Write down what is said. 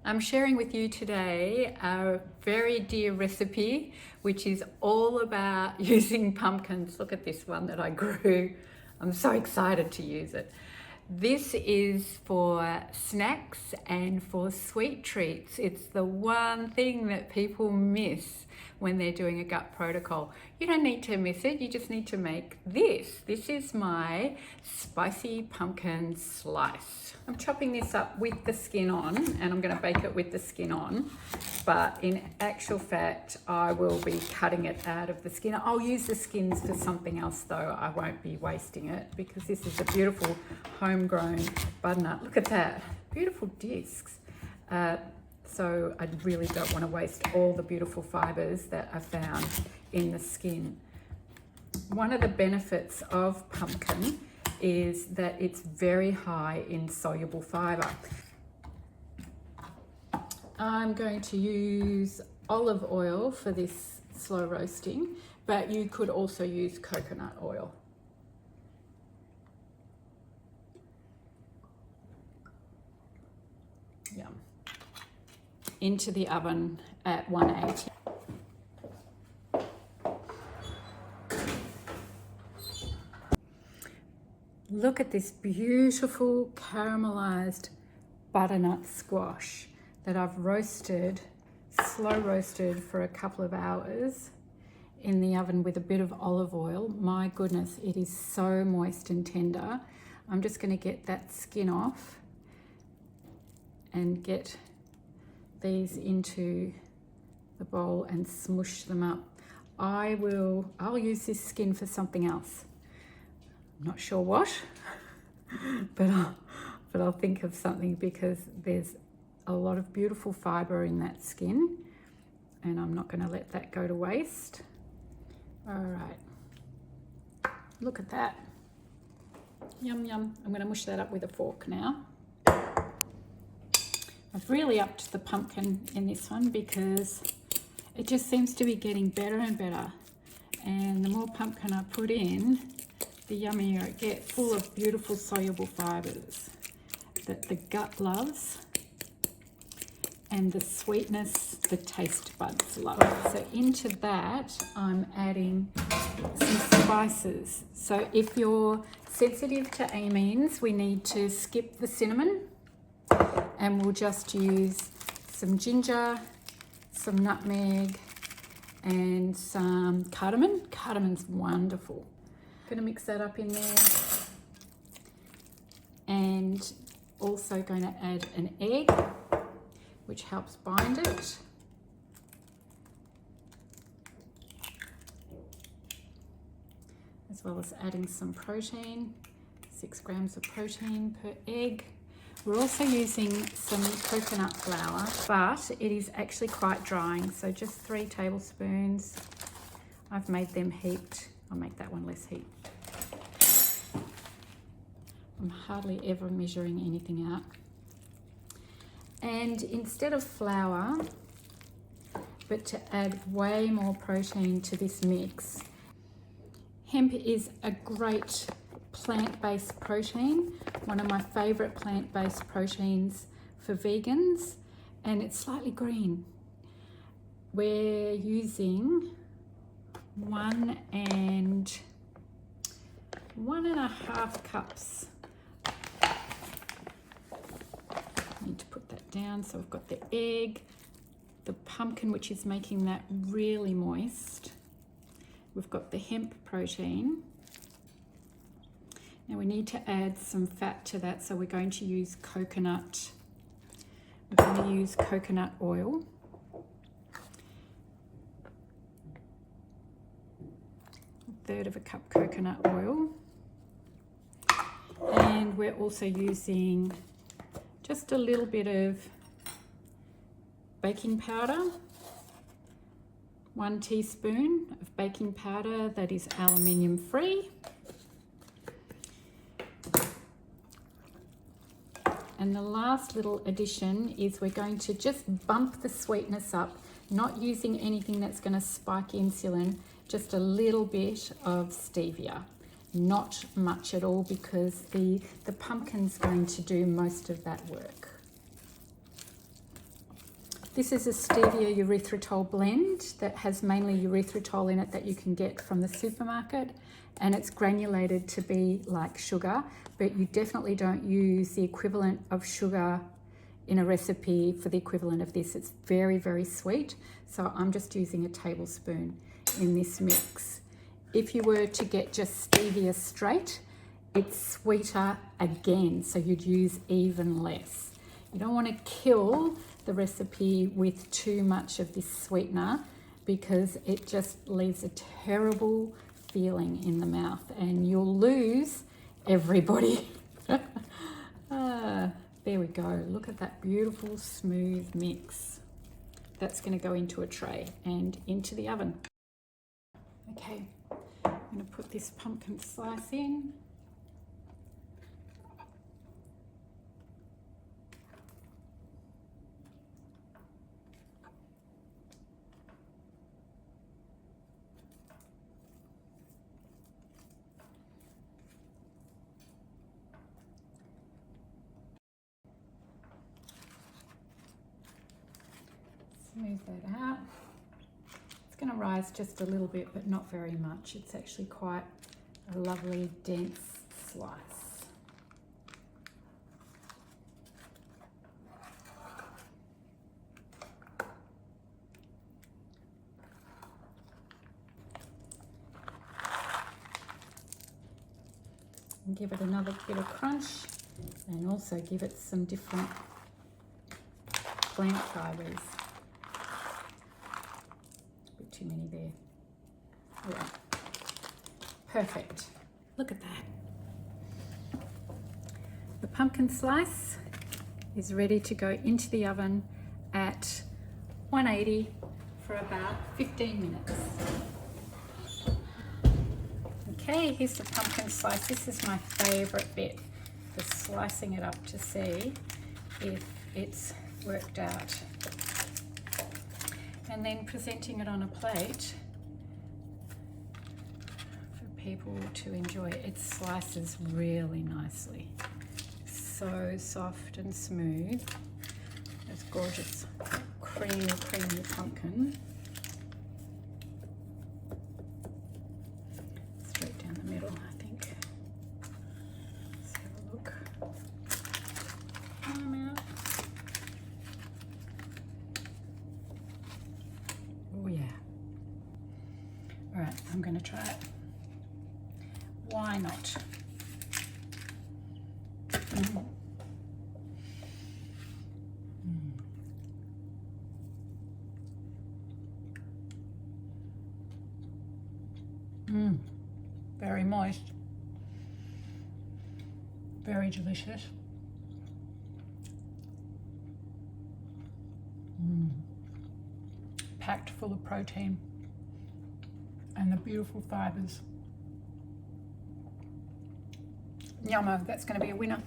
I'm sharing with you today a very dear recipe, which is all about using pumpkins. Look at this one that I grew. I'm so excited to use it. This is for snacks and for sweet treats. It's the one thing that people miss when they're doing a gut protocol. You don't need to miss it, you just need to make this. This is my spicy pumpkin slice. I'm chopping this up with the skin on, and I'm gonna bake it with the skin on, but in actual fact, I will be cutting it out of the skin. I'll use the skins for something else though. I won't be wasting it because this is a beautiful homegrown butternut. Look at that, beautiful discs. So I really don't want to waste all the beautiful fibers that are found in the skin. One of the benefits of pumpkin is that it's very high in soluble fiber. I'm going to use olive oil for this slow roasting, but you could also use coconut oil. Yum. Into the oven at 180. Look at this beautiful caramelized butternut squash that I've roasted, slow roasted for a couple of hours in the oven with a bit of olive oil. My goodness, it is so moist and tender. I'm just going to get that skin off and get these into the bowl and smush them up. I'll use this skin for something else. I'm not sure what, but I'll think of something because there's a lot of beautiful fiber in that skin and I'm not going to let that go to waste. All right, look at that. Yum, yum. I'm going to mush that up with a fork now. I've really upped the pumpkin in this one because it just seems to be getting better and better. And the more pumpkin I put in, the yummier it gets, full of beautiful soluble fibers that the gut loves and the sweetness the taste buds love. So into that, I'm adding some spices. So if you're sensitive to amines, we need to skip the cinnamon. And we'll just use some ginger, some nutmeg, and some cardamom. Cardamon's wonderful. Gonna mix that up in there. And also going to add an egg, which helps bind it. As well as adding some protein, 6 grams of protein per egg. We're also using some coconut flour, but it is actually quite drying, so just 3 tablespoons. I've made them heaped. I'll make that one less heaped. I'm hardly ever measuring anything out. And instead of flour, but to add way more protein to this mix, hemp is a great plant-based protein, one of my favorite plant-based proteins for vegans, and it's slightly green. We're using 1.5 cups. I need to put that down. So I've got the egg, the pumpkin, which is making that really moist. We've got the hemp protein. Now we need to add some fat to that, so we're going to use coconut. We're going to use coconut oil. A third of a cup coconut oil. And we're also using just a little bit of baking powder. 1 teaspoon of baking powder that is aluminium free. And the last little addition is we're going to just bump the sweetness up, not using anything that's going to spike insulin, just a little bit of stevia. Not much at all because the pumpkin's going to do most of that work. This is a stevia erythritol blend that has mainly erythritol in it that you can get from the supermarket, and it's granulated to be like sugar, but you definitely don't use the equivalent of sugar in a recipe for the equivalent of this. It's very, very sweet, so I'm just using a tablespoon in this mix. If you were to get just stevia straight, it's sweeter again, so you'd use even less. You don't want to kill the recipe with too much of this sweetener because it just leaves a terrible feeling in the mouth and you'll lose everybody. There we go. Look at that beautiful smooth mix. That's going to go into a tray and into the oven. Okay, I'm going to put this pumpkin slice in. Smooth that out. It's going to rise just a little bit, but not very much. It's actually quite a lovely, dense slice. And give it another bit of crunch, and also give it some different plant fibres. Too many there. Yeah. Perfect. Look at that. The pumpkin slice is ready to go into the oven at 180 for about 15 minutes. Okay, here's the pumpkin slice. This is my favorite bit, the slicing it up to see if it's worked out. And then presenting it on a plate for people to enjoy. It slices really nicely. So soft and smooth. It's gorgeous. Creamy, creamy pumpkin. Straight down the middle, I think. Let's have a look. Come out. Oh yeah. All right, I'm going to try it. Why not? Very moist. Very delicious. Packed full of protein and the beautiful fibres. Yummo, that's going to be a winner.